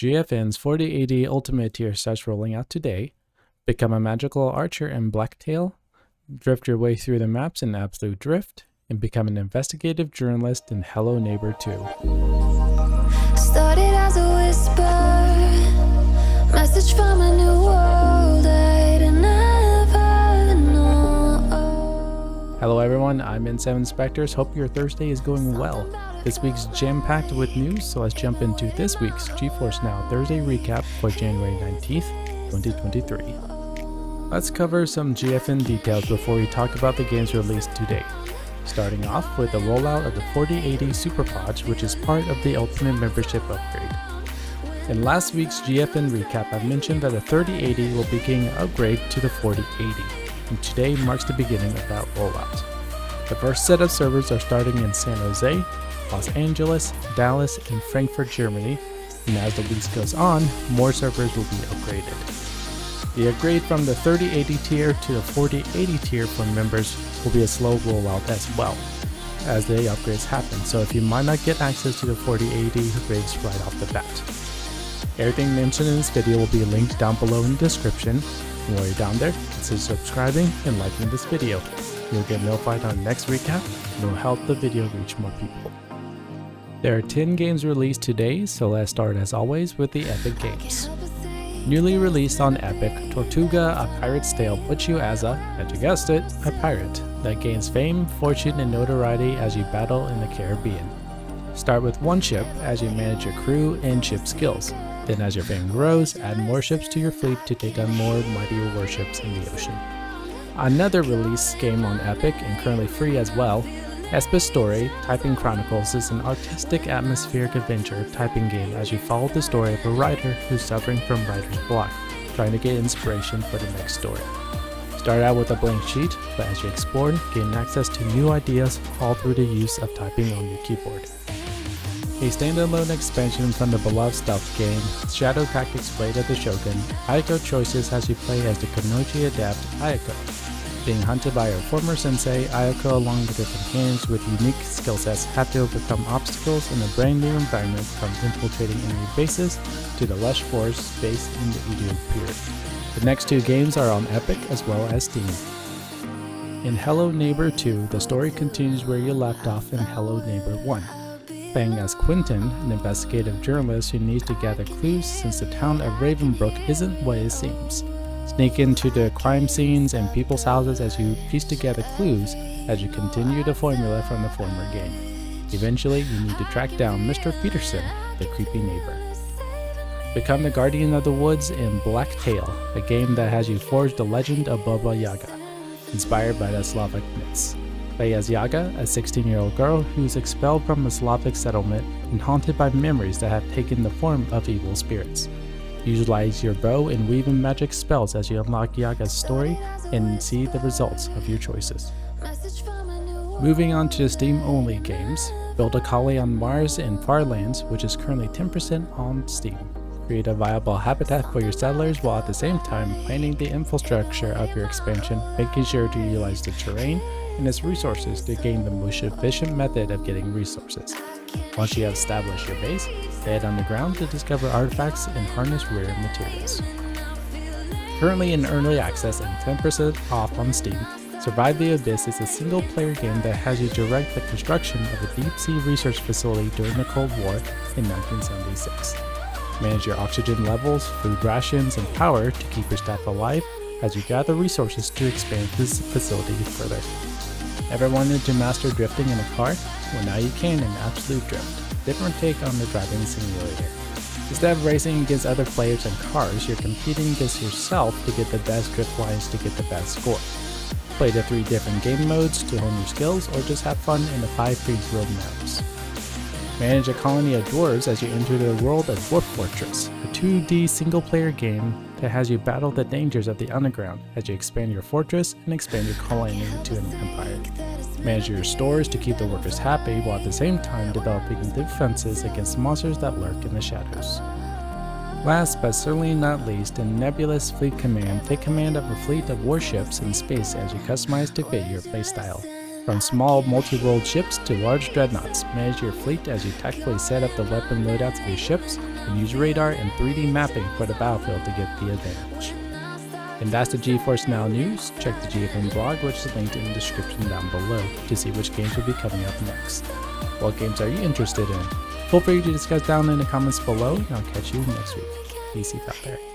GFN's 4080 Ultimate tier starts rolling out today. Become a magical archer in BLACKTAIL, drift your way through the maps in Absolute Drift, and become an investigative journalist in Hello Neighbor 2. Started as a whisper, message from a new world I'd never know. Hello everyone, I'm N7 Specters. Hope your Thursday is going well. This week's jam-packed with news, so let's jump into this week's GeForce Now Thursday recap for January 19th, 2023. Let's cover some GFN details before we talk about the games released today. Starting off with the rollout of the 4080 SuperPod, which is part of the Ultimate membership upgrade. In last week's GFN recap, I mentioned that the 3080 will be getting an upgrade to the 4080, and today marks the beginning of that rollout. The first set of servers are starting in San Jose, Los Angeles, Dallas, and Frankfurt, Germany, and as the week goes on, more servers will be upgraded. The upgrade from the 3080 tier to the 4080 tier for members will be a slow rollout as well, as the upgrades happen, so if you might not get access to the 4080 upgrades right off the bat. Everything mentioned in this video will be linked down below in the description, and while you're down there, consider subscribing and liking this video. You'll get notified on the next recap, and it will help the video reach more people. There are 10 games released today, so let's start as always with the Epic games. Newly released on Epic, Tortuga, a pirate's tale, puts you as you guessed it, a pirate that gains fame, fortune, and notoriety as you battle in the Caribbean. Start with one ship as you manage your crew and ship skills. Then as your fame grows, add more ships to your fleet to take on more mightier warships in the ocean. Another release game on Epic, and currently free as well, Epistory, Typing Chronicles is an artistic atmospheric adventure typing game as you follow the story of a writer who's suffering from writer's block, trying to get inspiration for the next story. Start out with a blank sheet, but as you explore, gain access to new ideas all through the use of typing on your keyboard. A standalone expansion from the beloved stealth game, Shadow Tactics Blade of the Shogun, Aiko choices as you play as the Konochi adept Aiko. Being hunted by her former sensei, Aiko along with her companions with unique skill sets have to overcome obstacles in a brand new environment, from infiltrating enemy bases to the lush forest based in the Edo period. The next two games are on Epic as well as Steam. In Hello Neighbor 2, the story continues where you left off in Hello Neighbor 1. Playing as Quentin, an investigative journalist who needs to gather clues since the town of Ravenbrook isn't what it seems. Sneak into the crime scenes and people's houses as you piece together clues as you continue the formula from the former game. Eventually, you need to track down Mr. Peterson, the creepy neighbor. Become the Guardian of the Woods in BLACKTAIL, a game that has you forge the legend of Baba Yaga, inspired by the Slavic myths. Play as Yaga, a 16-year-old girl who's expelled from a Slavic settlement and haunted by memories that have taken the form of evil spirits. Utilize your bow and weave in magic spells as you unlock Yaga's story and see the results of your choices. Moving on to the Steam-only games, build a colony on Mars in Farlanders, which is currently 10% on Steam. Create a viable habitat for your settlers while at the same time planning the infrastructure of your expansion, making sure to utilize the terrain and its resources to gain the most efficient method of getting resources. Once you have established your base, head underground to discover artifacts and harness rare materials. Currently in early access and 10% off on Steam, Survive the Abyss is a single-player game that has you direct the construction of a deep-sea research facility during the Cold War in 1976. Manage your oxygen levels, food rations, and power to keep your staff alive as you gather resources to expand this facility further. Ever wanted to master drifting in a car? Well, now you can in Absolute Drift, different take on the driving simulator. Instead of racing against other players and cars, you're competing against yourself to get the best drift lines to get the best score. Play the 3 different game modes to hone your skills, or just have fun in the 5 pre-built maps. Manage a colony of dwarves as you enter the world of Dwarf Fortress, a 2D single-player game that has you battle the dangers of the underground as you expand your fortress and expand your colony to an empire. Manage your stores to keep the workers happy while at the same time developing defenses against monsters that lurk in the shadows. Last but certainly not least, in Nebulous Fleet Command, take command of a fleet of warships in space as you customize to fit your playstyle. From small multi-role ships to large dreadnoughts, manage your fleet as you tactically set up the weapon loadouts of your ships and use radar and 3D mapping for the battlefield to get the advantage. And that's the GeForce Now news. Check the GFN blog, which is linked in the description down below, to see which games will be coming up next. What games are you interested in? Feel free to discuss down in the comments below, and I'll catch you next week. Be safe out there.